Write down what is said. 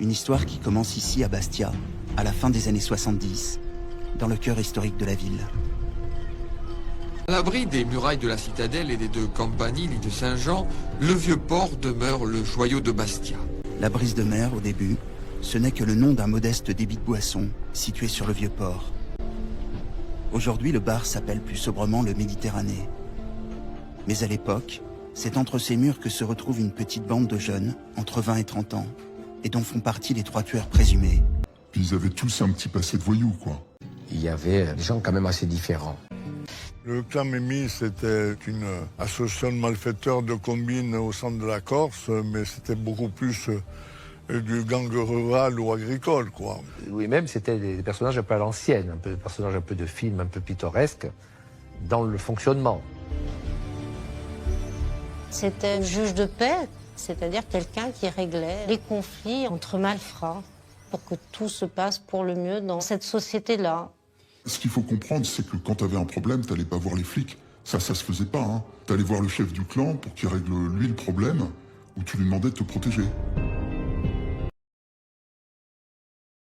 Une histoire qui commence ici à Bastia, à la fin des années 70, dans le cœur historique de la ville. À l'abri des murailles de la citadelle et des deux campaniles de Saint-Jean, le vieux port demeure le joyau de Bastia. La Brise de Mer, au début, ce n'est que le nom d'un modeste débit de boisson situé sur le vieux port. Aujourd'hui, le bar s'appelle plus sobrement le Méditerranée. Mais à l'époque, c'est entre ces murs que se retrouve une petite bande de jeunes, entre 20 et 30 ans, et dont font partie les 3 tueurs présumés. Puis ils avaient tous un petit passé de voyous, quoi. Il y avait des gens quand même assez différents. Le clan Mémy, c'était une association de malfaiteurs de combines au centre de la Corse, mais c'était beaucoup plus du gang rural ou agricole, quoi. Oui, même c'était des personnages un peu à l'ancienne, des personnages un peu de film, un peu pittoresques, dans le fonctionnement. C'était un juge de paix, c'est-à-dire quelqu'un qui réglait les conflits entre malfrats pour que tout se passe pour le mieux dans cette société-là. Ce qu'il faut comprendre, c'est que quand t'avais un problème, t'allais pas voir les flics. Ça se faisait pas, hein. T'allais voir le chef du clan pour qu'il règle lui le problème, ou tu lui demandais de te protéger.